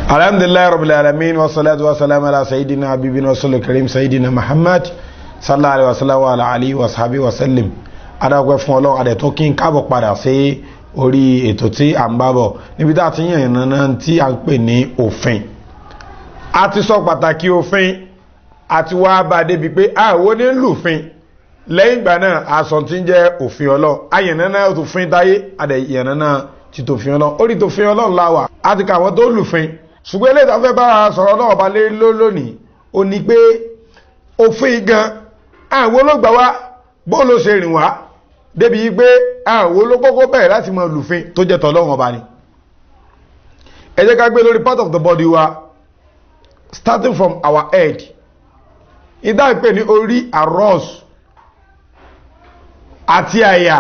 Alhamdulillah rabbil alamin wa salatu wa salam ala sayyidina habibina rasulil karim sayyidina Muhammad sallallahu alaihi wasallam wa ala alihi wa sahbihi wa sallim. Adagbe fún Ọlọ́run ade tó kin kábọ̀ padà sí orí ètò tí à ń bá bọ̀ níbi tá ti yan nana tí à ń pè ní òfin. A ti sọ pàtàkì òfin àti wá bá dé bí pé wo ni lùfin lẹ́yìn ìgbà náà aso tin jẹ́ òfin Ọlọ́run ayanana òfin táyé ade yanana ti tòfin Ọlọ́run orí tòfin Ọlọ́run la wà àti ka wọn tó lùfin ṣùgbọ́n ilé ìtafẹ́ bá sọ̀rọ̀ náà bá lé lónìí o ní pé òfin gan àwọn olóògbà wá bó ló ṣe rìn wá débi pé àwọn olókókó bẹ̀rẹ̀ láti mọ lùfin tó jẹ́ tọ́lọ́run ọba ni. Ẹ jẹ́ ká gbé lórí part of the body wa starting from our head ìdá ìpè ní orí arose àti àyà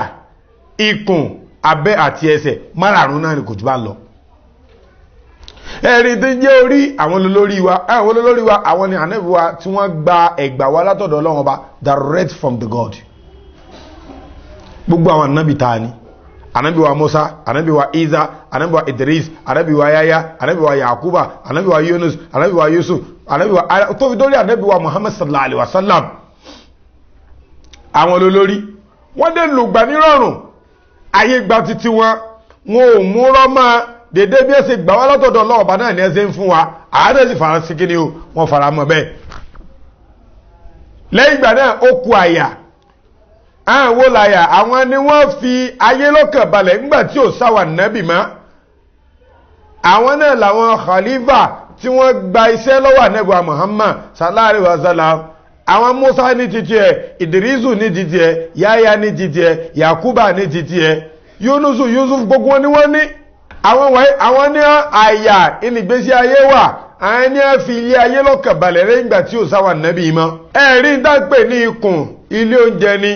ikùn abẹ́ àti ẹsẹ̀ márààrún náà ni kò jù bá lọ. Ẹ̀rí tí jẹ́ orí àwọn olórí wa àwọn ni ànábì wa tí wọ́n gba ẹ̀gbà wá látọ̀dọ̀ Ọlọ́run Ọba direct from the God. Gbogbo àwọn ànábì ta ni ànábì wa Musa, ànábì wa Isa, ànábì wa Idris, ànábì wa Yahya, ànábì wa Yakuba, ànábì wa Yunus, ànábì wa Yusuf, ànábì wa tó fi dórí ànábì wa Muhammad sallallahu alaihi wasallam. Àwọn olórí wọ́n dé lùgbà nírọ̀rùn ayé gba títí wọn ò múrọ́ máa dédé bí ẹ ṣe gbà wá látọ̀dọ̀ Ọlọ́run Ọba náà ni ẹ ṣe ń fún wa àádọ́ sì fara sí kíní o wọ́n fara mọ́ bẹ́ẹ̀. Lẹ́yìn ìgbà náà ó kù àyà àwọn wo láyà àwọn ni wọ́n fi ayé lọ́kàn balẹ̀ nígbà tí ò sáwà nábì mọ́. Àwọn náà làwọn khalifa tí wọ́n gba iṣẹ́ lọ́wọ́ ànábì wa Muhammad sallallahu alaihi wasallam. Àwọn Musa ní titi ẹ̀, Idrisu ní titi ẹ̀, Yahya ní titi ẹ̀, Yakuba ní titi ẹ̀, Yusuf gbogbo wọn ni wọ́n ní. Àwọn ní àyà ìnigbésí ayé wà àwọn ní a fi ilé ayé lọ́kàn balẹ̀ rẹ̀ ìgbà tí ó sáwà nábì mọ́. Ẹ̀rí dápè ní ikùn ilé oúnjẹ ni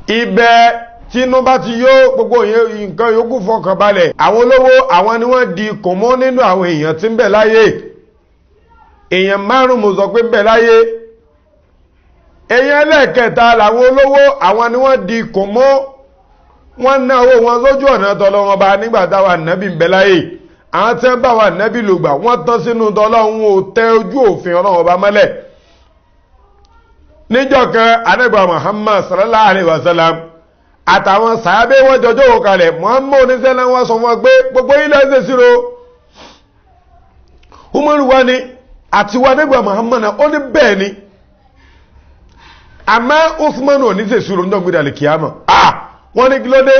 ibẹ̀ tí inú bá ti yó gbogbo nǹkan yòókù fọkàn balẹ̀. Àwọn olówó àwọn ni wọ́n di ikùn mọ́ nínú àwọn èèyàn tí ń bẹ láyé. Èèyàn márùn-ún mo sọ pé ń bẹ láyé. Èèyàn ẹlẹ́ẹ̀kẹta làwọn olówó àwọn ni wọ́n di ikùn mọ́ wọ́n ná owó wọn lójú ọ̀nà tọ́lọ́run Ọba nígbà táwa nábì ń bẹ láyé. Àwọn tẹ́ bá wà nábì lògbà wọ́n tán sínú tọ́lọ́run ò tẹ ojú òfin Ọlọ́run Ọba mọ́lẹ̀. Níjọ́ kan ànábì Muhammad sallallahu alaihi wasallam àtàwọn sàábé wọ́n jọjọ́ wò kalẹ̀ Muhammad oníṣẹ́lẹ̀ wọ́n sọ fún wọn pé gbogbo ilẹ̀ ń ṣe síro. Umaru wa ni àti wa ànábì Muhammad náà ó ní bẹ́ẹ̀ ni àmọ́ Uthman ò ní ṣe síro ń dọ̀gbìdà lè kíyàmọ̀. Wọ́n ní kí ló dé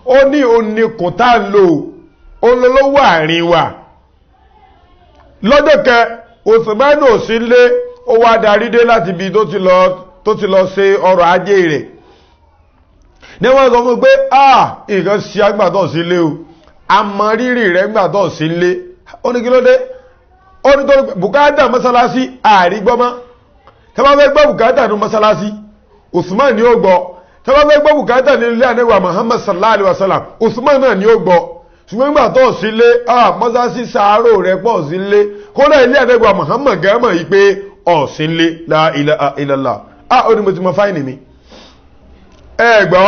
ó ní oníkùn tá ń lò olólówó àárín wa lọ́dọ̀ kẹ Uthman ò sí lé ó wá darí dé láti ibi tó ti lọ ṣe ọrọ̀ ajé rẹ̀ ní wọ́n sọ fún pé nǹkan sí agbàtọ̀ sí lé o àmọ́ rírì rẹ̀ gbàtọ̀ sí lé ó ní kí ló dé ó ní tó bùkátà mọ́sálásí àrígbọ́mọ́ tẹ́ bá fẹ́ gbọ́ bùkátà ní mọ́sálásí Uthman ni ó gbọ́ tẹ́wọ́ fẹ́ gbọ́ bùkátà ní ilé ànẹ́wà Muhammad sallallahu alaihi wasallam Usman náà ni ó gbọ́ ṣùgbọ́n nígbà tó sí lé mọ́sásí sàárò rẹ̀ pọ̀ sí lé kódà ilé ànẹ́wà Muhammad gẹ́mọ̀ yìí pé ọ̀sìn lé la ilaha illallah ó ní mo ti mọ fáìnì mi gbọ́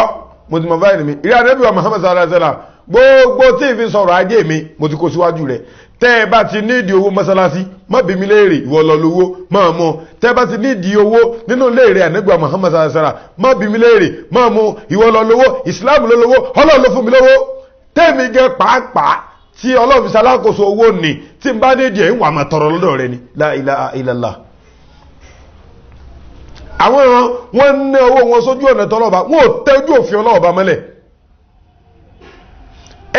mo ti mọ fáìnì mi ilé ànẹ́wà Muhammad sallallahu alaihi wasallam gbogbo tí ì fi sọ̀rọ̀ ajé mi mo ti kó síwájú rẹ̀ tẹ́ ẹ bá ti nídìí owó mọ́sálásí má bí mi léèrè ìwọ lọ lówó máa mú tẹ́ ẹ bá ti nídìí owó nínú léèrè ànágbà Muhammad sallallahu alaihi wasallam má bí mi léèrè máa mú ìwọ lọ lówó ìsìláàmù ló lówó Ọlọ́run ló fún mi lówó tẹ́ẹ̀mí gẹ pàápàá tí Ọlọ́run fi ṣalákòóso owó ní tí n bá nídìí ẹ̀ ń wà máa tọrọ lọ́dọ̀ rẹ ni la ilaha illallah. àwọn wọn ná owó wọn sójú ọ̀nà tọ́lọ́ba wọn ò tẹ́jú òfin ọlọ́ọ̀ba mọ́lẹ̀.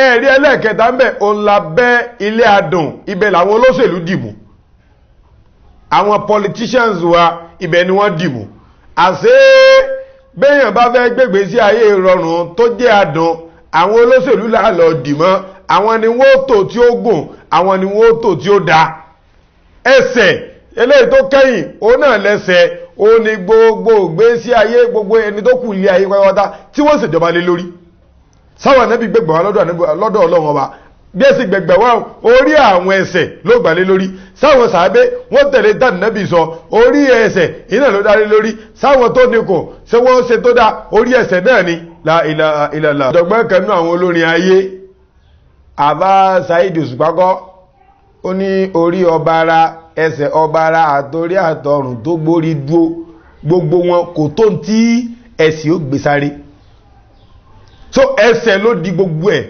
Ẹ̀rí ẹlẹ́ẹ̀kẹta ń bẹ̀ òun la bẹ́ ilé adùn ibẹ̀ làwọn olóṣèlú dìbò àwọn politicians wa ibẹ̀ ni wọ́n dìbò àṣé béèyàn bá fẹ́ gbègbè sí ayé ìrọ̀rùn tó jẹ́ adùn àwọn olóṣèlú là lọ dìmọ́ àwọn ni wọ́n tò tí ó gùn àwọn ni wọ́n tò tí ó da ẹsẹ̀ eléyìí tó kẹ́yìn òun náà lẹ́sẹ̀ ó ní gbogbo ìgbésí ayé gbogbo ẹni tó kù ilé ayé pátápátá tí wọ́n ṣèjọba lé lórí sáwọn ànábì gbẹ̀gbẹ̀ wá lọ́dọ̀ Ọlọ́run ọba bí ẹ̀sìn gbẹ̀gbẹ̀ wá orí àwọn ẹsẹ̀ ló gbà lé lórí sáwọn sàábé wọ́n tẹ̀lé dá ànábì sọ orí ẹsẹ̀ iná ló dá lé lórí sáwọn tó ní kò ṣé wọ́n ṣe tó dá orí ẹsẹ̀ náà ni la ilaha illallah. ọ̀dọ̀gbọ́n kanú àwọn olórin ayé àbá Saheed Òṣùpá kọ́ ó ní orí ọba ara ẹsẹ̀ ọba ara àtòrí àtọrùn tó gbórí dúó gbogbo wọn kò tó ń tí ẹsẹ̀ ó gbé sáré so ẹsẹ̀ ló di gbogbo ẹ̀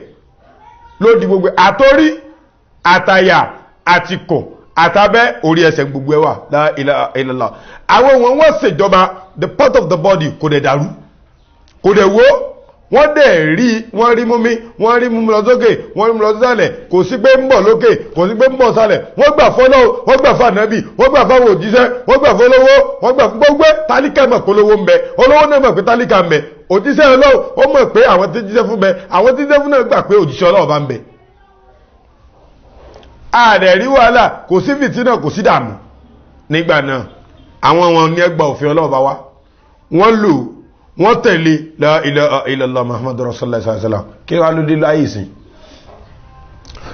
àtòrí àtàyà àtìkùn àtàbẹ́ orí ẹsẹ̀ gbogbo ẹ̀ wà la ilaha illallah. àwọn wọ́n ṣèjọba the part of the body kò dẹ̀ dàrú kò dẹ̀ wó wọ́n dẹ̀ rí wọ́n rí mú lọ sókè wọ́n rí mú lọ sálẹ̀ kò sí pé ń bọ̀ lókè kò sí pé ń bọ̀ sálẹ̀ wọ́n gbà fọ́lọ́ wọ́n gbà fún ànábì wọ́n gbà fáwọn òjíṣẹ́ wọ́n gbà fọ́lọ́wọ́ wọ́n gbà fún gbogbo tálíkà mọ̀ pé olówó ń bẹ olówó náà mọ̀ pé tálíkà ń bẹ òjíṣẹ́ Ọlọ́run ó mọ̀ pé àwọn tí jíṣẹ́ fún bẹ àwọn tí jíṣẹ́ fún náà gbà pé òjíṣẹ́ Ọlọ́run bá ń bẹ. ààrẹ rí wàhálà kò sí fìtínà kò sí dààmú nígbà náà àwọn wọn ní ẹgbà òfin Ọlọ́run bá wá wọ́n lò wọ́n tẹ̀lé la ilaha illallah muhammadu rasulullah sallallahu alaihi wasallam kí wá ló dé láyé sí.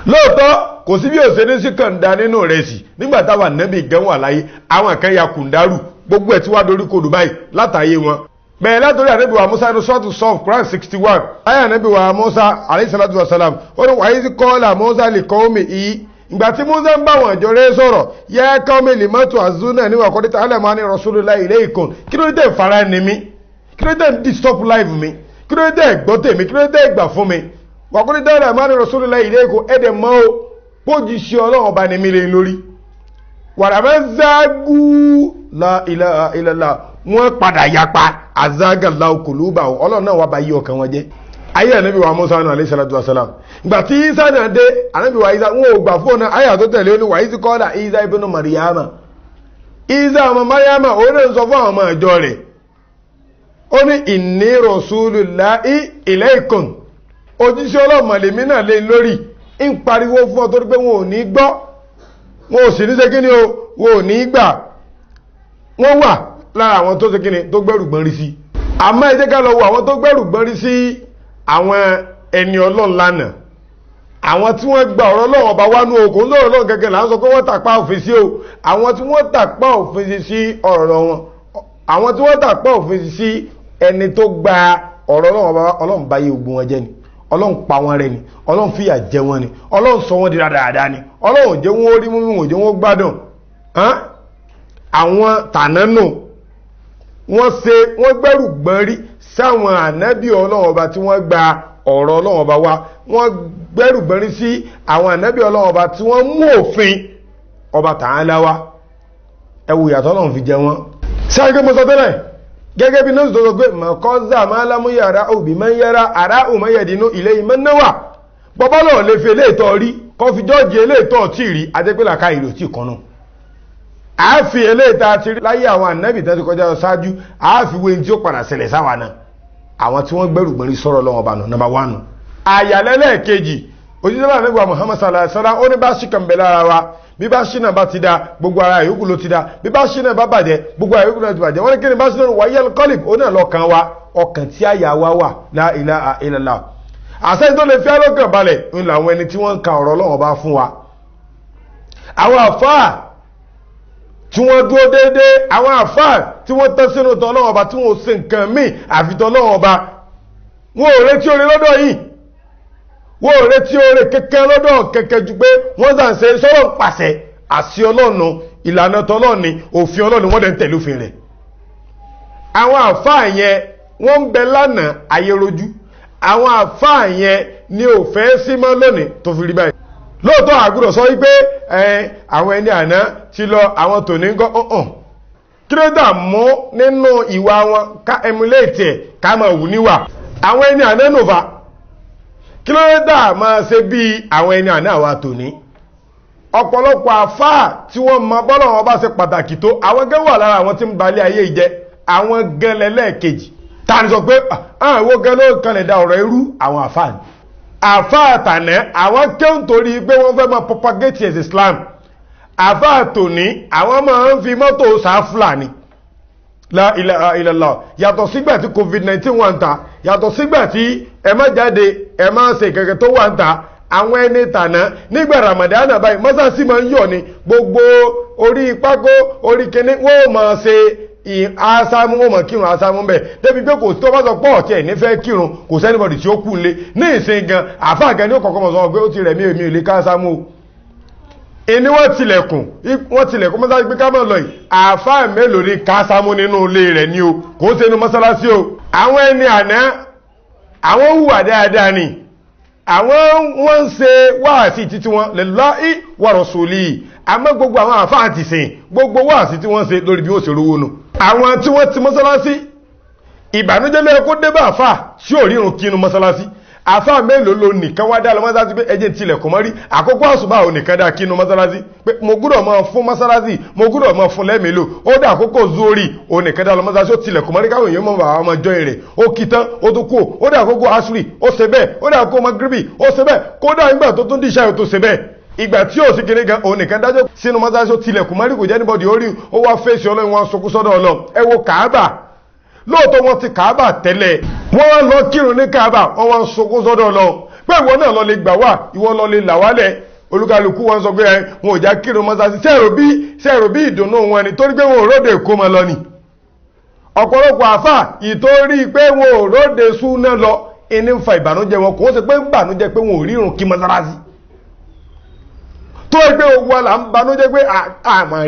lóòótọ́ kò sí bí òṣèré sí kànda nínú rẹ̀ sí nígbà táwa nẹ́bì gan wà láyé àwọn kan ya kùndárù gbogbo ẹ̀ tí wá dorí kodò báyìí látàyé wọn. bẹ́ẹ̀ látòrí ànábì wa musa ní sọ́ọ̀tù sọ́ọ̀f Quran 61 ayé ànábì wa musa alayhi salatu wasalam ó ní wàyí sí kọ́ọ̀lá musa lè kọ́ omi yìí ìgbà tí musa ń bá wọn ìjọ rẹ̀ sọ̀rọ̀ yẹ kọ́ mi lè mọ́tò àzúnà níwà kọ́ dítà alẹ́ mọ́ ní rasulullah ilaykum kí ló dé fara ni mí kí ló dé disturb life mi kí ló dé gbọ́ tèmi kí ló dé gbà fún mi wà kọ́ dítà alẹ́ mọ́ ní rasulullah ilaykum ẹ̀dẹ̀ mọ́ o bójì ṣe ọlọ́run ọba ni mí lè lórí wàràmẹ́ zágú la ilaha illallah wọ́n padà yapa azagallahu qulubahum ọlọ́run náà wà bá yí ọkàn wọn jẹ́ ayé ànábì wa musa náà alayhi salatu wasalam ìgbà tí isa náà dé ànábì wa isa wọn ò gbà fún náà ayé àtó tẹ̀lé ó ní wà ìsì kọ́lá isa ibnu Maryama isa ọmọ Maryama ó lè sọ fún àwọn ọmọ ìjọ rẹ̀ ó ní inni rasulullahi ilaykum òjíṣẹ́ ọlọ́run mọ̀lẹ́mí náà lé lórí ń pariwo fún ọ torí pé wọn ò ní gbọ́ wọn ò sì ní ṣe kíni o wọn ò ní gbà wọ́n wà lára àwọn tó ṣe kíni tó gbẹ́rù gbọ́n rí sí àmọ́ ẹ jẹ́ ká lọ wo àwọn tó gbẹ́rù gbọ́n rí sí àwọn ẹni ọlọ́run lánàá àwọn tí wọ́n gba ọ̀rọ̀ ọlọ́run ọba wánú okò ń lọ́rọ̀ ọlọ́run gẹ́gẹ́ là ń sọ pé wọ́n tàpá òfin sí o àwọn tí wọ́n tàpá òfin sí ọ̀rọ̀ wọn àwọn tí wọ́n tàpá òfin sí ẹni tó gba ọ̀rọ̀ ọlọ́run ọba ọlọ́run bá yé ogun wọn jẹ́ ni ọlọ́run pa wọn rẹ ni ọlọ́run fìyà jẹ wọn ni ọlọ́run sọ wọn di dáadáa ni ọlọ́run jẹ́ wọn orí mímú jẹ́ wọn gbádùn àwọn tànánù wọ́n gbẹ́rù gbọ́n rí sáwọn ànábì ọlọ́run ọba tí wọ́n gba ọ̀rọ̀ ọlọ́run ọba wá wọ́n gbẹ́rù gbọ́n rí sí àwọn ànábì ọlọ́run ọba tí wọ́n mú òfin ọba Ta'ala wá ẹwù ìyàtọ̀ ọlọ́run fi jẹ wọn. sáré pé mo sọ tẹ́lẹ̀ gẹ́gẹ́ bí nọ́ọ̀sì tó sọ pé mọ̀kọ́zà máa lámú yàrá òbí máa ń yára àrá òmáyẹ̀dínú ilé ìmọ̀ náwà bọ́bá lọ́ọ̀ lè fi eléètọ́ rí kọ́ fi jọ́ọ̀jì eléètọ́ tí rí adépélà ká ìlò tí kan náà àáfi eléèta ti rí láyé àwọn ànábì tó ti kọjá ṣáájú àáfi wé tí ó padà ṣẹlẹ̀ sáwà náà àwọn tí wọ́n gbẹ́rù gbẹ́rí sọ̀rọ̀ lọ́wọ́ bá nù number 1 àyàlẹ́lẹ́ẹ̀kejì òjíṣẹ́ náà nígbà Muhammad sallallahu alaihi wasallam ó ní bá ṣì kàn bẹ̀ lára wa bí bá ṣì náà bá ti da gbogbo ara yòókù ló ti da bí bá ṣì náà bá bàjẹ́ gbogbo ara yòókù ló ti bàjẹ́ wọ́n ní kí ni bá ṣì náà wáyé kọ́lìb ó náà lọ́kàn wa ọkàn tí àyà wa wà la ilaha illallah àṣẹ tó lè fi alọ́kàn balẹ̀ ń làwọn ẹni tí wọ́n ń ka ọ̀rọ̀ Ọlọ́run bá fún wa àwọn àfáà tí wọ́n dúró déédéé àwọn àfáà tí wọ́n tẹ́ sínú tọ́lọ́run ọba tí wọ́n ṣe nǹkan míì àfi tọ́lọ́run ọba wọn ò retí oore lọ́dọ̀ yìí wọ́n ò retí oore kẹ́kẹ́ lọ́dọ̀ kẹ́kẹ́ ju pé wọ́n sàn ṣe sọ́rọ̀ ń pàṣẹ àṣì ọlọ́run ìlànà tọ́lọ́ni òfin ọlọ́run wọ́n dẹ̀ ń tẹ̀lé òfin rẹ̀ àwọn àfáà yẹn wọ́n ń bẹ lánàá ayérojú àwọn àfáà yẹn ni ò fẹ́ sí mọ́ lónìí tó fi rí báyìí lóòótọ́ àgùdọ̀ sọ wípé àwọn ẹni àná ti lọ àwọn tòní ń gọ́ ọ̀hún kí ló dà mú nínú ìwà wọn ká emulate ẹ̀ ká máa wù níwà àwọn ẹni àná nùfà kí ló dà máa ṣe bí àwọn ẹni àná àwa tòní ọ̀pọ̀lọpọ̀ àfáà tí wọ́n mọ bọ́lọ̀ wọn bá ṣe pàtàkì tó àwọn gẹ́ wà lára àwọn tí ń balẹ̀ ayé ìjẹ́ àwọn gan lẹ́lẹ́ẹ̀kejì tá ní sọ pé àwọn gan ló kan lè da ọ̀rọ̀ irú àwọn àfáà ni àfáà tànẹ́ àwọn kéhùn torí pé wọ́n fẹ́ máa propagate Islam àfáà tòní àwọn máa ń fi mọ́tò sáfúlà ni la ilaha illallah. Yàtọ̀ sígbà tí covid-19 wà ń ta, yàtọ̀ sígbà tí ẹ má jáde ẹ má ṣe kẹ̀kẹ́ tó wà ń ta, àwọn ẹni tàná nígbà Ramadan báyìí mọ́sáàsì máa ń yọ̀ ní gbogbo orí pákó orí kíní wọ́n máa ṣe asámú wọn mọ̀ kírun asámú bẹ̀ débi pé kò tó bá sọ pọ̀ ọ̀tí ẹ̀ nífẹ̀ẹ́ kírun kò sẹ́nibọ̀dì tí ó kú lé ní ìsìn gan àfáà gan ní ó kọ̀kọ́ mọ̀ sọ pé ó ti rẹ̀ mí èmi ò lè ká asámú o. ìní wọ́n tilẹ̀kùn mọ́sálásí pé ká mọ̀ lọ yìí àfáà mélòó ní ká asámú nínú ilé rẹ̀ ni o kò ń ṣe inú mọ́sálásí o. àwọn ẹni àná àwọn hùwà dáadáa ni àwọn wọ́n ń ṣe wáàsí títí wọn lillahi wa rasuli àmọ́ gbogbo àwọn àfáà ti sìn gbogbo wáàsí tí wọ́n ṣe lórí bí ó ṣe rówó nù. àwọn tí wọ́n ti mọ́sálásí ìbànújẹ́ lẹ́yìn kó débà àfáà tí ò rírun kínú mọ́sálásí àfáà mélòó ló nìkan wá dá lọ mọ́sálásí pé ẹjẹ́ tilẹ̀ kò mọ́ rí àkókò àsùbá ò nìkan dá kínú mọ́sálásí pé mo gbúdọ̀ máa fún mọ́sálásí mo gbúdọ̀ máa fún lẹ́mìílò ó dá àkókò zórí ò nìkan dá lọ mọ́sálásí ó tilẹ̀ kò mọ́ rí káwọn èèyàn mọ́ bàbá ọmọ jọ rẹ̀ ó kí tán ó tó kú ó dá àkókò asuri ó ṣe bẹ́ẹ̀ ó dá àkókò magribi ó ṣe bẹ́ẹ̀ kódà nígbà tó tún díṣà tó ṣe bẹ́ẹ̀ ìgbà tí ó sì kéré gan òun nìkan dájọ́ sínú mọ́sálásí ó tilẹ̀ kò mọ́ rí kò jẹ́ níbọ̀dì orí ó wá fèsì ọlọ́run wọn sọkú sọ́dọ̀ ọlọ́run ẹ wo Kàábà lóòótọ́ wọn ti Kàábà tẹ́lẹ̀ wọ́n lọ kírun ní Kàábà wọ́n wá sọkú sọ́dọ̀ ọlọ́run pé ìwọ náà lọ lè gbà wá ìwọ lọ lè là wálẹ̀ olúkálukú wọn sọ pé wọn ò já kírun mọ́sálásí sẹ́ẹ̀rò bí ìdùnnú wọn ni torí pé wọn ò róde kó mọ lọ ni ọ̀pọ̀lọpọ̀ àfà ìtorí pé wọn ò róde súná lọ ìní ń fa ìbànújẹ́ wọn kò ó ṣe pé ń bànújẹ́ pé wọn ò rírun kí mọ́sálásí tó ẹgbẹ́ ogun wa là ń banújẹ́ pé àmà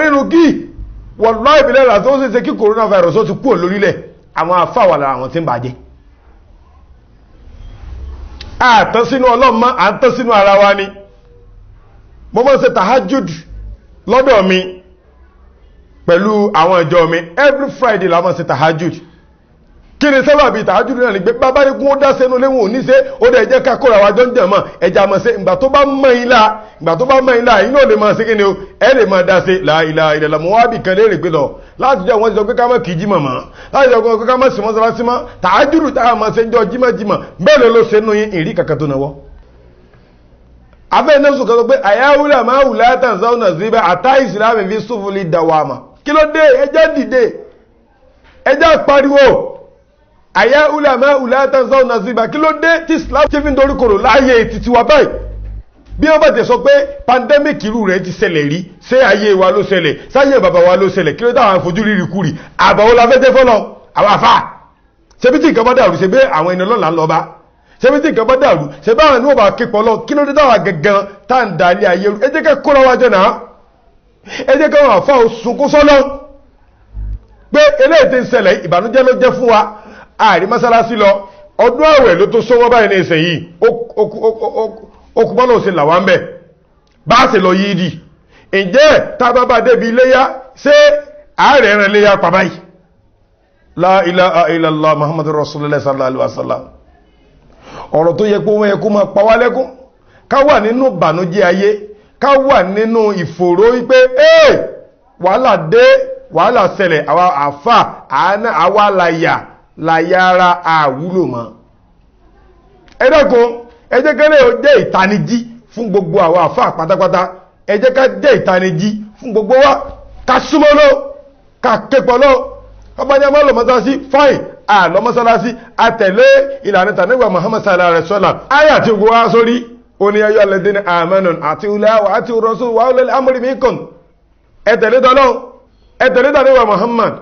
rírun kí wallahi ìbílẹ̀ rà tó ṣe kí coronavirus ó ti kúrò lórílẹ̀ àwọn afáwà lára àwọn tí ń bàjẹ́ àtán sínú ọlọ́mọ àtán sínú ara wa ni mo mọ́ ṣe tahajjud lọ́dọ̀ mi pẹ̀lú àwọn ìjọ mi every Friday la mọ́ ṣe tahajjud kí ni sábàbí tahajjud náà ní gbé bàbá ní kún ó dá sẹ́nu léwọ̀n ní ṣe ó dẹ̀ jẹ́ ká kóra wájọ́ ń jẹ̀ mọ́ ẹja mọ́ ṣe ìgbà tó bá mọ́ ilá inú ò lè mọ́ sí kí ni o ẹ lè mọ́ dá ṣe la ilaha illallah mọ́ wá bì kan léèrè pé lọ láti jẹ́ wọ́n ti sọ pé ká mọ́ kìí jímọ̀ mọ́ láti jẹ́ pé ká mọ́ sí mọ́sálásí mọ́ tahajjud táwọn mọ́ ṣe ń jọ jímọ̀ bẹ́ẹ̀ ló ṣe nù yín ìrí kankan tó náwọ́ afẹ́ iná sùn kan sọ pé àyáwúlà máa wù látàn sáwọn síbẹ̀ àtà ìsìlámì fi súnfúnlé dàwàmà kí ló dé ẹjẹ́ dìde ẹjẹ́ pariwo àyáwúlà máa wù látàn sáwọn síbẹ̀ kí ló dé tí islam ti fi ń dorí kòrò láàyè títí wa báyìí bí wọ́n bá ti sọ pé pandemic irú rẹ̀ ti ṣẹlẹ̀ rí ṣé ayé wa ló ṣẹlẹ̀ sáyé bàbá wa ló ṣẹlẹ̀ kí ló dáwọn fojú rírí kúrì àbàwọ́ la fẹ́ tẹ́ fọ́lọ́ àwọn àfà ṣebí tí nǹkan bá dàrú ṣe bí àwọn ẹni ọlọ́lá ń lọ bá ṣebí tí nǹkan bá dàrú ṣe báwọn ní wọ́n bá képọ̀ lọ kí ló dé dáwà gẹ̀gẹ̀ tá à ń da ilé ayé ẹ jẹ́ ká kóra wájọ náà ẹ jẹ́ káwọn àfà sunkún sọ́lọ́ pé eléyìí ti ń ṣẹlẹ̀ ìbànújẹ́ ló jẹ́ fún wa àrí mọ́sálásí lọ ọdún àwẹ̀ ló tó sọ́wọ́ báyìí ní ìsẹ̀ yìí okùnbọ́nà òsè làwọn ń bẹ̀ bá ṣe lọ yìí dì ǹjẹ́ tábàbà débi iléyá ṣé ààrẹ ẹran iléyá pa báyìí la ilaha illallah muhammadur rasulullah sallallahu alaihi wasallam ọ̀rọ̀ tó yẹ pé wọ́n yẹ kó máa pa wá lẹ́kún ká wà nínú ìbànújẹ́ ayé ká wà nínú ìfòòró wípé wàhálà dé wàhálà ṣẹlẹ̀ àwa àfà àwa láyára àwúlò mọ́ ẹ dákun ẹ jẹ́ kẹ́lẹ́ ò jẹ́ ìtanijí fún gbogbo àwọn àfáà pátápátá ẹ jẹ́ ká jẹ́ ìtanijí fún gbogbo wa ká súnmọ́ lọ ká képọ̀ lọ ọbájá mọ́ lọ mọ́sálásí fáìn àlọ́ mọ́sálásí àtẹ̀lé ìlànà tàníwà Muhammad sallallahu alaihi wasallam ayà tí gbogbo wa sórí oní ayọ́ alladhina amanu àti ulawa àti rasul wa ulil amri minkum ẹ̀tẹ̀lé tàníwà Muhammad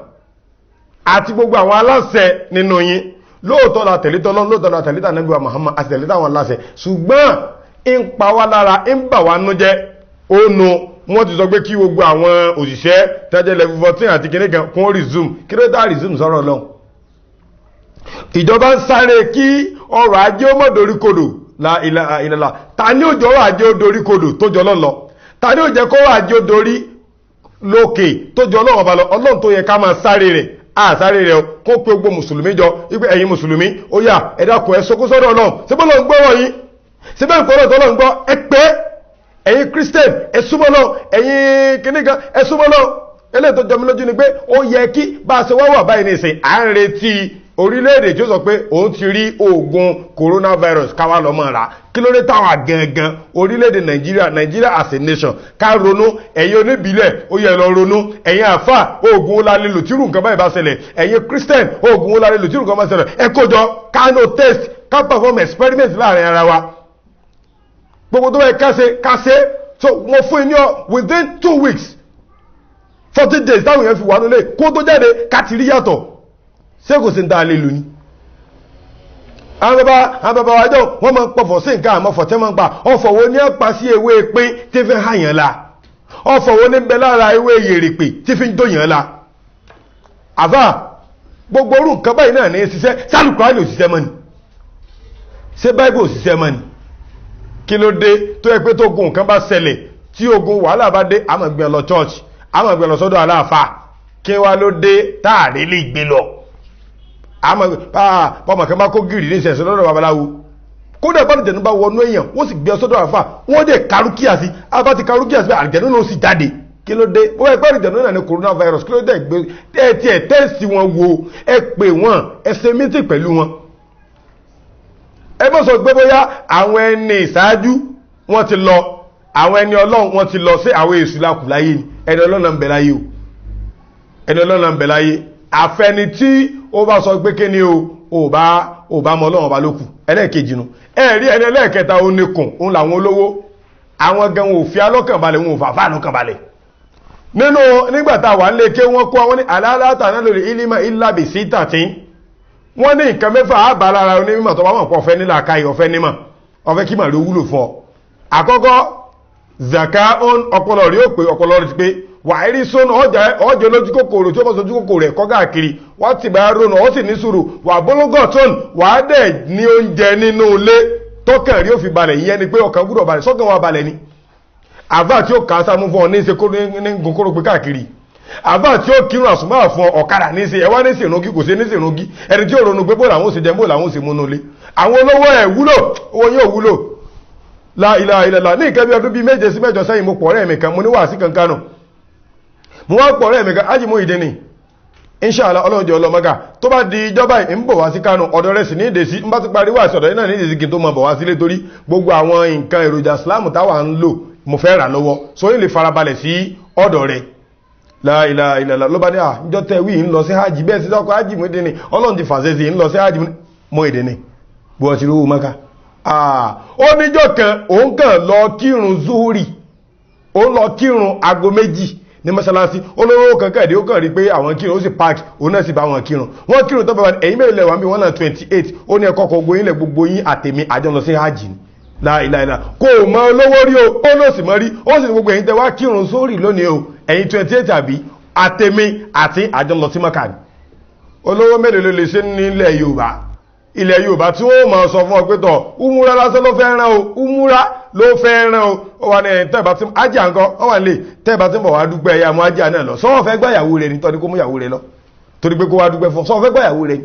àti gbogbo àwọn aláṣẹ nínú yín lóòtọ́ la tẹ̀lé tọ́lọ́ lóòtọ́ la tẹ̀lé tàníwà Muhammad àti tẹ̀lé tàwọn aláṣẹ ṣùgbọ́n ń pa wá lára ń bà wá nú jẹ́ ó nu wọ́n ti sọ pé kí gbogbo àwọn òṣìṣẹ́ tẹ́jẹ́ level 14 àti kìnnìkan kún resume kí ló dá resume sọ́rọ̀ lọ́hùn ìjọba ń sáré kí ọrọ̀ ajé ó mọ̀ doríkodò la ilaha illallah ta ní òjò ọrọ̀ ajé ó doríkodò tó jọ lọ́lọ́ ta ní òjẹ́ kó ọrọ̀ ajé ó dorí lókè tó jọ lọ́wọ́ balọ̀ ọlọ́run tó yẹ ká máa sáré rẹ̀ sáré rẹ̀ kó pé gbogbo mùsùlùmí jọ wípé ẹ̀yin mùsùlùmí ó yá ẹ dákun ẹ sọkún sọ́dọ̀ ọlọ́run síbẹ̀ lọ́n gbọ́ wọ̀nyí síbẹ̀ ìfọ́nà tó lọ́n gbọ́ ẹ pé ẹ̀yin christian ẹ súnmọ́ lọ ẹ̀yin kìnnìkan ẹ súnmọ́ lọ eléyìí tó jọmí lójú ni pé ó yẹ kí bá a ṣe wá wà báyìí ní ìsìn à ń retí orílẹ̀-èdè tí ó sọ pé òun ti rí oògùn coronavirus káwá lọ mọ́ ra kí ló dé táwa gangan orílẹ̀-èdè Nàìjíríà as a nation ká ronú ẹ̀yin oníbílẹ̀ ó yẹ lọ ronú ẹ̀yin àfà oògùn ó lálẹ́ lò tírù nǹkan báyìí bá ṣẹlẹ̀ ẹ̀yin Christian oògùn ó lálẹ́ lò tírù nǹkan bá ṣẹlẹ̀ ẹ kójọ ká no test ká perform experiment láàrin ara wa gbogbo tó bá yẹ káṣe so mo fún yín within 2 weeks 40 days táwọn èèyàn fi wà nílé kó tó jáde ká ti rí yàtọ̀ ṣé kò sí ń dá lè lò ní àwọn bàbá wa jọ wọ́n máa ń pọ̀fọ̀ sí nǹkan àmọ́fọ̀ tí wọ́n ń pa ọ̀fọ̀ wo ní ọ̀pá sí ewé pín tí fi ń hàyàn la ọ̀fọ̀ wo ní bẹ lára ewé yèrèpè tí fi ń dòyàn la àfà gbogbo orú nǹkan báyìí náà ní ṣiṣẹ́ sálùkùránì òṣìṣẹ́ mọ́ni ṣé báìbù òṣìṣẹ́ mọ́ni kí ló dé tó yẹ pé tó gun nǹkan bá ṣẹlẹ̀ tí ogun wàhálà bá dé àmọ́ gbé lọ church àmọ́ gbé lọ sọ́dọ̀ aláàfáà kí wá ló dé táàrí lè gbé lọ àmọ́ pọ́mọ̀ kan bá kó gírì ní ìṣẹ̀ṣẹ̀ lọ́dọ̀ babaláwo kódà bá àlùjẹ̀nú bá wọnú èèyàn wọ́n sì gbé sọ́dọ̀ àfà wọ́n dẹ̀ karúkíà sí abá ti karúkíà sí àlùjẹ̀nú náà sì jáde kí ló dé wọ́n ẹgbẹ́ àlùjẹ̀nú náà ní coronavirus kí ló dé gbé ẹ ti ẹ̀ tẹ́sì wọn wo ẹ pè wọ́n ẹ ṣe mítì pẹ̀lú wọn ẹ bọ́ sọ pé bóyá àwọn ẹni ìṣáájú wọ́n ti lọ àwọn ẹni ọlọ́run wọ́n ti lọ sí àwọn èṣù lákù láyé ni ẹni ọlọ́run ń bẹ láyé o ẹni ọlọ́run ń bẹ láyé àfẹni tí ó bá sọ pé kíni o bá mọ ọlọ́run ọba lókù ẹlẹ́ẹ̀kejì nu ẹ̀rí ẹni ẹlẹ́ẹ̀kẹta ó níkùn òun làwọn olówó àwọn gan wọn ò fi alọ́kànbalẹ̀ wọn ò fàfà lọ́kànbalẹ̀ nínú nígbàtà wà ń lè ké wọ́n kó àwọn ní alálàtà náà lórí ilima ìlàbì sí tàtí wọ́n ní nǹkan mẹ́fà àbá lára onímọ̀ tó bá mọ̀ pọ̀ ọ̀fẹ́ nílà káyì ọ̀fẹ́ nímọ̀ ọ̀fẹ́ kí màá ló wúlò fún ọ àkọ́kọ́ zaka ọpọlọ rí ó pé ọpọlọ rí pé wàírí sónà ọjọ́ lójú kòkòrò tí ó bọ́ sójú kòkòrò ẹ̀kọ́ káàkiri wọ́n ti bá rónà ó sì ní sùúrù wà bólógọ́ tón wà á dẹ̀ ní oúnjẹ nínú ilé tọ́kàn rí ó fi balẹ̀ ìyẹn ni pé ọkàn gbúdọ̀ balẹ̀ sọ́kàn wà balẹ̀ ni àbá tí ó kà á sámú fún ọ ní ṣe ní gòkòrò pé káàkiri àbá tí ó kírun àsùnmọ́ fún ọ̀kadà ní ṣe ẹwà ní ṣèrúngí kò sí ní ṣèrúngí ẹni tí ó ronú pé bóòlù àwọn ò sì jẹ bóòlù àwọn ò sì múnú ilé àwọn olówó ẹ̀ wúlò owó yóò wúlò la ilaha illallah ní ìkẹ́ bí ọdún bíi 7 sí 8 sẹ́yìn mo pọ̀ ọ̀rẹ́ mi kan mo ní wàásí kankan nù mo wá pọ̀ ọ̀rẹ́ mi kan ájì mú ìdí ni inṣàlá ọlọ́njẹ́ ọlọ́mọ́gà tó bá di ìjọba ń bọ̀ wá sí Kánò ọ̀dọ̀ rẹ̀ sì ní ìdèsí ń bá ti parí wá sí ọ̀dọ̀ náà ní ìdèsí kí n tó mọ̀ bọ̀ wá sílé torí gbogbo àwọn nǹkan èròjà Islam táwa ń lò mo fẹ́ rà lọ́wọ́ so yín lè farabalẹ̀ sí ọ̀dọ̀ rẹ̀ la ilaha illallah ló bá ní ìjọ tẹ̀wí ń lọ sí hajj bẹ́ẹ̀ sí sọ́kọ̀ hajj mú ìdí ni ọlọ́run ti fàṣẹ sí ń lọ sí hajj mú ìdí ni bó ti rówó Mákà ó níjọ́ kan òun kàn lọ kírun zuhuri ó lọ kírun aago 2 ní mọ́sálásí olówó kankan ìdí ó kàn rí pé àwọn kírun ó sì park òun náà sì bá wọn kírun wọ́n kírun tó bá ẹ̀yìn mẹ́rin lẹ́wọ̀n bí wọ́n náà 28 ó ní ẹ̀kọ́ gbogbo yín lẹ̀ gbogbo yín àtèmi àjọ lọ sí hajj la ilaha illallah kò mọ olówó rí o ó lọ sì mọ́ rí ó sì gbogbo ẹ̀yin tẹ́ wá kírun sórí lónìí o ẹ̀yin 28 àbí àtèmi àti àjọ lọ sí Mákà ni olówó mélòó ló lè ṣe nílẹ̀ Yorùbá ilẹ̀ Yorùbá tí wọ́n máa sọ fún ọ pé tọ̀ umura lásán ló fẹ́ rán o umura ló fẹ́ rán o ó wà ní tẹ́ẹ̀bá tí ájá nǹkan ó wà nílé tẹ́ẹ̀bá tí ń bọ̀ wá dúpẹ́ ẹ̀yà mú ájá náà lọ sọ́wọ́ fẹ́ gbáyàwó rẹ̀ nítorí kó mú yàwó rẹ̀ lọ torí pé kó wá dúpẹ́ fún sọ́wọ́ fẹ́ gbáyàwó rẹ̀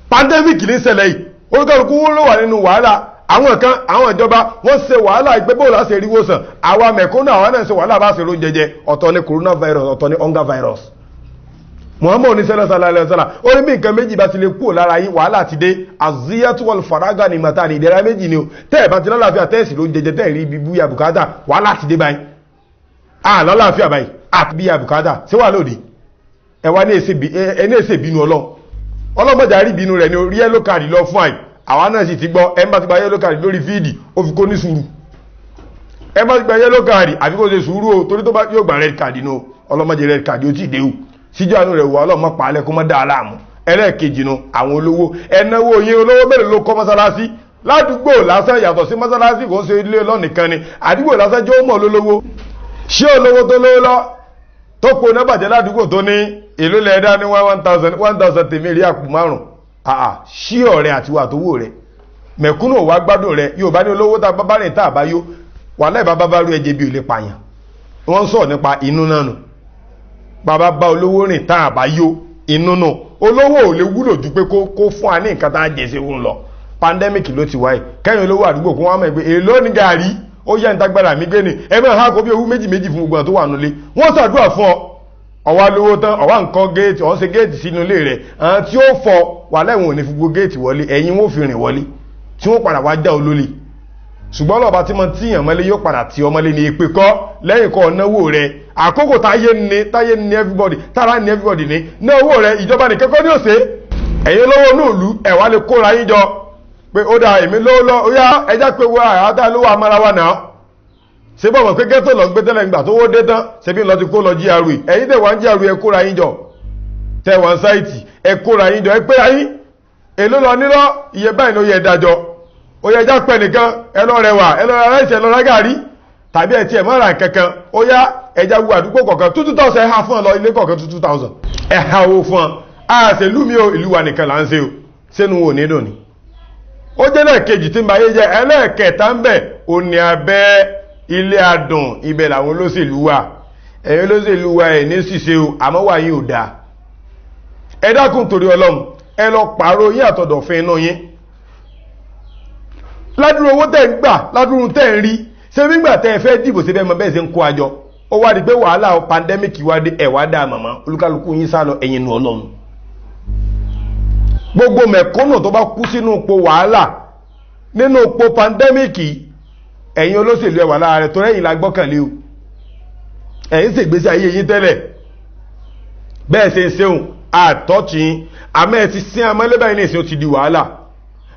pandemic ní ṣẹlẹ̀ yìí olùkọ́lùkù ló wà nínú wàhálà àwọn kan àwọn ìjọba wọ́n ṣe wàhálà ìgbẹ́ bó láṣẹ rí wòsàn àwa mẹ̀kúnnù àwọn náà ṣe wàhálà bá ṣe ló jẹjẹ ọ̀tọ̀ ní coronavirus ọ̀tọ̀ ní hunger virus Muhammad ní sallallahu alaihi wasallam ó ní bí nǹkan méjì bá ti lè kúrò lára yín wàhálà ti dé aziyatu wal faraga ní mata ní ìdẹ̀ra méjì ni o tẹ́ẹ̀ bá ti lálàáfíà tẹ́ẹ̀sì ló jẹjẹ tẹ́ẹ̀ rí ibi búyà bùkátà wàhálà ti dé báyìí lálàáfíà báyìí àti bíyà bùkátà sí wà lóde ẹwà ní èsè bínú ọlọ́mọdé rí bínú rẹ̀ ní orí yẹ́lò kàrí lọ fún àì àwa náà sì ti gbọ́ ẹ bá ti gba yẹ́lò kàrí lórí fíìdì ó fi kó ní sùúrù ẹ bá ti gba yẹ́lò kàrí àfi kó ṣe sùúrù o torí tó bá yóò gba red card nù ọlọ́mọdé red card ó ti dé o síjọ́ àánú rẹ̀ wà ọlọ́mọ pàálẹ̀ kó mọ́ dá aláàmú ẹlẹ́ẹ̀kejì nu àwọn olówó ẹnáwó yín olówó mẹ́rin ló kọ́ mọ́sálásí ládùúgbò lásán yàtọ̀ sí mọ́sálásí kò ń ṣe ilé lọ́nìkan ni àdúgbò lásán jẹ́ ó mọ̀ lólówó ṣé olówó tó lówó lọ tó po náà bàjẹ́ ládùúgbò tó ní èlò lẹ́ẹ̀dá ní 1000 tèmi rí àpò márùn ṣí ọ̀rẹ́ àti wà tó wò rẹ̀ mẹ̀kúnnù wá gbádùn rẹ̀ yóò bá ní olówó tá bá rìn tá àbáyó wà láì bá bá rú ẹjẹ bí ò lè pààyàn wọ́n sọ nípa inú náà nù bàbá bá olówó rìn tá àbáyó inú nù olówó ò lè wúlò ju pé kó fún a ní nǹkan tá a jẹ sí òun lọ pandemic ló ti wáyé kẹ́yìn olówó àdúgbò kún wọn mọ̀ pé èlò ní gàrí ó yá ìtagbára mi gbé ni ẹ máa há kó bí owó méjì fún gbogbo tó wà nílé wọ́n ṣàdúrà fún ọ ọwá lówó tán ọwá nǹkan géètì ọ̀hún ṣe géètì sínú ilé rẹ̀ àwọn tí ó fọ wà lẹ́wọ̀n ò ní fi gbogbo géètì wọlé ẹ̀yìn wọ́n fi rìn wọlé tí wọ́n padà wá já olólè ṣùgbọ́n lọ́ba tí mo tíyàn mọ́lé yóò padà tí ọmọlé ní èpè kọ́ lẹ́yìn kọ́ náwó rẹ̀ àkókò táyé ní everybody tára ní everybody ní náwó rẹ̀ ìjọba nìkan kọ́ ní òsè ẹ̀yin lówó nóòlù ẹ̀wà lè kóra yín jọ pé ó dá èmi lówó lọ ó yá ẹjá pé wọ́n àádá lówó amára wa náà ṣe bọ́ mọ̀ pé gẹ́tò lọ ń gbé tẹ́lẹ̀ ìgbà tó wó dé tán ṣe bí lọ ti kó lọ GRA ẹ̀yin tẹ̀ wá ń GRA ẹ kóra yín jọ tẹ̀ wá ń sáìtì ẹ kóra yín jọ ẹ pé ayín èló lọ nílọ iye báyìí ló yẹ dájọ́ ó yẹ ẹjá pẹ́ nìkan ẹ lọ rẹwà ẹ lọ ra ẹsẹ̀ lọ rágàrí tàbí ẹ tiẹ̀ mọ́ra kankan ó yá ẹjá wu àdúgbò kọ̀ọ̀kan 2000 ẹ ha fún ọ lọ ilé kọ̀ọ̀kan 2000 ẹ ha owó fún ọ àṣẹlú mi ò ìlú wa nìkan là ń ṣe o sínú wo nídùn ni ó jẹ́ lẹ́ẹ̀kejì tí ń bá yé jẹ́ ẹlẹ́ẹ̀kẹta ń bẹ̀ ò ní abẹ́ ilé adùn ibẹ̀ làwọn olóṣèlú wà ẹ̀yin olóṣèlú wa ẹ̀ ní ṣìṣe o àmọ́ wà yín ò dáa ẹ dákun torí ọlọ́run ẹ lọ pààrọ̀ yín àtọ̀dọ̀fin inú yín ládùúrú owó tẹ̀ ń gbà ládùúrú tẹ̀ ń rí ṣé nígbà tẹ́ ẹ fẹ́ dìbò sí bẹ́ẹ̀ mọ bẹ́ẹ̀ ṣe ń kó àjọ ó wá di pé wàhálà pandemic wá dé ẹ̀ wá dá màmá olúkálukú yín sá lọ ẹ̀yin nu ọlọ́run gbogbo mẹ̀kúnnù tó bá kú sínú ipò wàhálà nínú ipò pandemic ẹ̀yin olóṣèlú ẹwà lára rẹ̀ tó rẹ̀yìn la gbọ́kànlé o ẹ̀yin sì gbésí ayé yín tẹ́lẹ̀ bẹ́ẹ̀ ṣe ń ṣeun àtọ́tí àmẹ́ ẹ̀ ti sín amọ́lẹ́bẹ̀ ilé ìsìn ó ti di wàhálà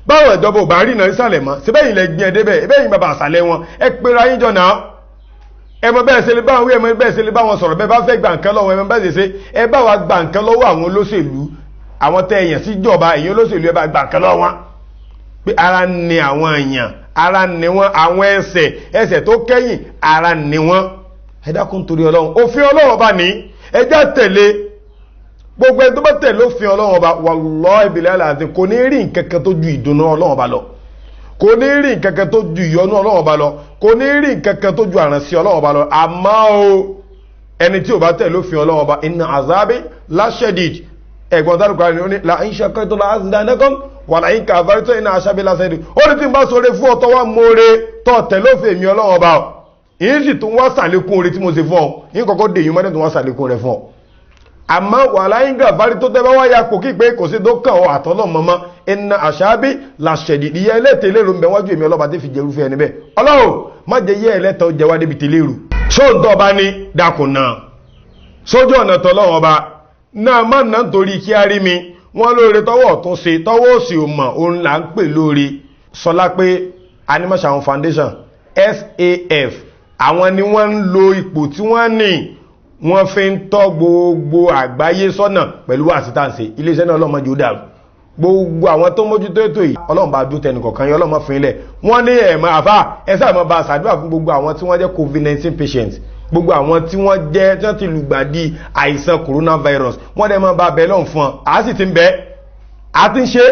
báwọn ìjọba ò bá rí náà ìsàlẹ̀ mọ́ sí bẹ́yìn lẹ gbìn ẹ̀ débẹ̀ ẹbẹ́yìn bàbá àṣàlẹ̀ wọn ẹ pera yín jọ náà ẹ mọ bẹ́ẹ̀ ṣe lè bá wọn wí ẹ mọ bẹ́ẹ̀ ṣe lè bá wọn sọ̀rọ̀ bẹ́ẹ̀ bá fẹ́ gbà nǹkan lọ́wọ́ ẹ mọ bẹ́ẹ̀ ṣe ẹ bá wa gbà nǹkan lọ́wọ́ àwọn olóṣèlú àwọn tẹ èèyàn sí ìjọba èèyàn olóṣèlú ẹ bá gbà nǹkan lọ́wọ́ wọn pé ara ni àwọn èèyàn ara ni wọn àwọn ẹsẹ̀ tó kẹ́yìn ara ni wọn ẹ dákun torí ọlọ́run òfin ọlọ́run ọba ní ẹjá tẹ̀lé gbogbo ẹni tó bá tẹ̀lé òfin ọlọ́run ọba wallahi billahi alazim kò ní rí nǹkan kan tó ju ìdùnnú ọlọ́run ọba lọ kò ní rí nǹkan kan tó ju ìyọ́nú ọlọ́run ọba lọ kò ní rí nǹkan kan tó ju àrànsí ọlọ́run ọba lọ àmọ́ o ẹni tí ò bá tẹ̀lé òfin ọlọ́run ọba inna azabi lashadid ẹ̀gbọ́n dárúkọ ni ó ní la in shakartum la azidannakum wà láyín kàfàrí tó iná aṣábí lásẹ̀dì ó ní tí ń bá sọ̀rọ̀ fún ọ̀tọ̀ wá mọ́re tọ́ tẹ̀lófè mi ọlọ́run ọba yìí sì tún wá sàlékún orí tí mo ṣe fún ọ yìí kọ́kọ́ dè yìí mọ́dé tó wá sàlékún rẹ̀ fún ọ àmọ́ wà láyín kàfàrí tó tẹ́ bá wá ya kò kí pé kò sí tó kàn ọ àtọ́lọ́ mọ́mọ́ iná aṣábí lásẹ̀dì ìyá ẹlẹ́tẹ̀ lérò ń bẹ wájú èmi ọlọ́ba tí fi jẹ́rú fẹ́ ẹni bẹ́ẹ̀ ọlọ́run má jẹ́ yẹ́ ẹlẹ́tọ̀ jẹ́ wá débi tẹ́lérù sóòótọ́ bá ní dákun náà sójú ọ̀nà tọ́lọ́run ọba náà má nà nítorí kí á rí mi wọ́n lóore tọ́wọ́ tó ṣe tọ́wọ́ òsì ò mọ̀ òun là ń pè lóore sọlá pé animation foundation SAF àwọn ni wọ́n ń lo ipò tí wọ́n ní wọ́n fi ń tọ́ gbogbo àgbáyé sọ́nà pẹ̀lú àsìtàǹsì iléeṣẹ́ náà ọlọ́mọdé ó dàrú gbogbo àwọn tó mójútó ètò yìí ọlọ́run bá dún tẹnì kọ̀ọ̀kan yọ ọlọ́mọ fún ilẹ̀ wọ́n ní ẹ̀mọ́ àfà ẹ̀sẹ̀ àmọ́ bá ṣàdúrà fún gbogbo àwọn tí wọ́n jẹ́ COVID-19 patients gbogbo àwọn tí wọ́n jẹ́ tí wọ́n ti lùgbàdì àìsàn coronavirus wọ́n dẹ̀ máa bá bẹ́ẹ̀ lọ́n fún ọ àá sì ti ń bẹ́ẹ̀ a ti ń ṣe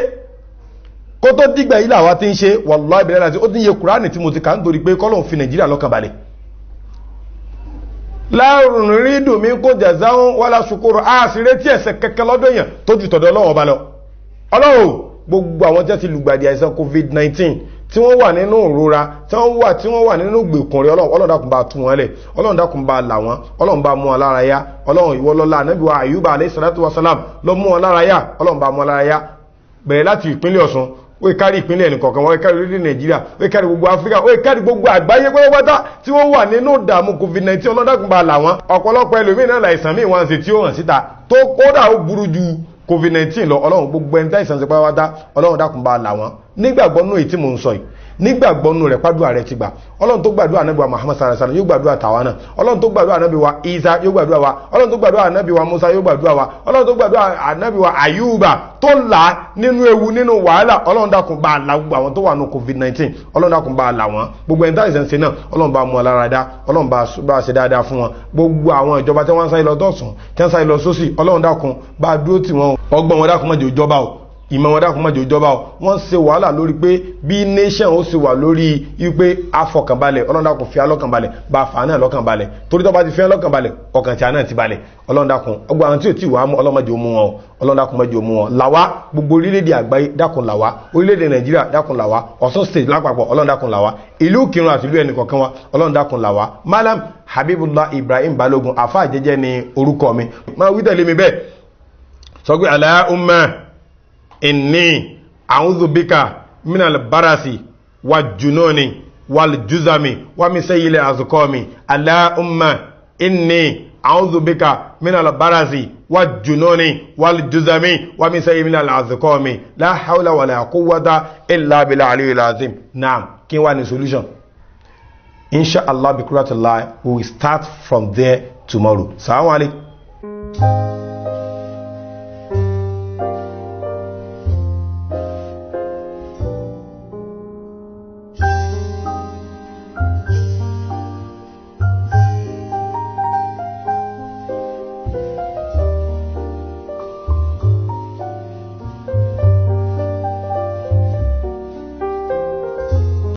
kó tó dìgbà yìí làwa ti ń ṣe wallahi billahi láti ó ti ń yẹ kùránì tí mo ti kà ń torí pé kọ́lọ̀ fi nàìjíríà lọ́kàn balẹ̀ láàrùn rí dùnmí kó jazahun wala shukuru a sì retí ẹ̀sẹ̀ kẹ́kẹ́ lọ́dọ̀ èèyàn tó ju tọ̀dọ̀ ọlọ́run ọba lọ ọlọ́run gbogbo àwọn tí wọ́n ti lùgbàdì àìsàn COVID-19 tí wọ́n wà nínú ìrora tí wọ́n wà nínú gbèkùnrin ọlọ́run dákun bá tú wọn lẹ̀ ọlọ́run dákun bá là wọ́n ọlọ́run bá mú wọn lára yá ọlọ́run ìwọ lọ́lá ànábì wa Àyùbá alayhi salatu wa salam lọ mú wọn lára yá ọlọ́run bá mú wọn lára yá bẹ̀rẹ̀ láti ìpínlẹ̀ Ọ̀ṣun ó kárí ìpínlẹ̀ ẹnìkọ̀ọ̀kan wọ́n kárí orílẹ̀ Nàìjíríà ó kárí gbogbo Áfíríkà ó kárí gbogbo àgbáyé pátápátá tí wọ́n wà nínú ìdààmú COVID-19 ọlọ́run dákun bá là wọ́n ọ̀pọ̀lọpọ̀ ẹlòmíràn láìsàn míì wọ́n ṣe tí ó hàn síta tó kódà ó burú ju COVID-19 lọ ọlọ́run gbogbo ẹni tí àìsàn ṣe pátápátá ọlọ́run dákun bá là wọ́n nígbàgbọ́ nù èyí tí mò ń sọ yìí nígbàgbọ́ nù rẹ̀ pàdúrà rẹ̀ ti gbà ọlọ́run tó gbàdúrà ànábì wa Muhammad sallallahu alaihi wasallam yóò gbàdúrà tàwa náà ọlọ́run tó gbàdúrà ànábì wa Isa yóò gbàdúrà wa ọlọ́run tó gbàdúrà ànábì wa Musa yóò gbàdúrà wa ọlọ́run tó gbàdúrà ànábì wa Ayuba tó là nínú ewu nínú wàhálà ọlọ́run dákun bá là gbogbo àwọn tó wà ní COVID-19 ọlọ́run dákun bá là wọ́n gbogbo ẹni táyì sẹ́nsẹ́ náà ọlọ́run bá mú ọ lára dá ọlọ́run bá ṣe dáadáa fún wọn gbogbo àwọn ìjọba tí wọ́n ń sáyé lọ dọ̀sùn tí wọ́n ń sáyé lọ sósì ọlọ́run dákun bá dúró tì wọ́n ọgbọ́n wọn dákun má jẹ́ ìjọba o ìmọ̀ wọn dákun má jẹ́ ìjọba o wọ́n ṣe wàhálà lórí pé bí nation ó sì wà lórí wípé afọkànbalẹ̀ Ọlọ́run dákun fi alọ́kànbalẹ̀ bá fà náà lọ́kànbalẹ̀ torí tó bá ti fi lọ́kànbalẹ̀ ọkàn tí a náà ti balẹ̀ Ọlọ́run dákun ọgbà àwọn tí ò tí wà á mú Ọlọ́run má jẹ́ ó mú wọn o Ọlọ́run dákun má jẹ́ ó mú wọn làwá gbogbo orílẹ̀-èdè àgbáyé dákun làwá orílẹ̀-èdè Nàìjíríà dákun làwá Ọ̀ṣun state lápapọ̀ Ọlọ́run dákun làwá ìlú Ìkìrun àti ìlú ẹnìkọ̀ọ̀kan wa Ọlọ́run dákun làwá Malam Habibullah Ibrahim Balogun àfáà jẹ́jẹ́ ni orúkọ mi máa wí tẹ̀lé mi bẹ́ẹ̀ sọ pé Allahumma inni a'udhu bika minal barasi wa jununi wal juzami wa min sayyil azqami Allahumma inni a'udhu bika minal barasi wa jununi wal juzami wa min sayyil azqami la hawla wala quwwata illa billahi aliyyil azim. Naam, kí wá ní solution? Inshallah bi qudratullah we will start from there tomorrow. Assalamu alaikum.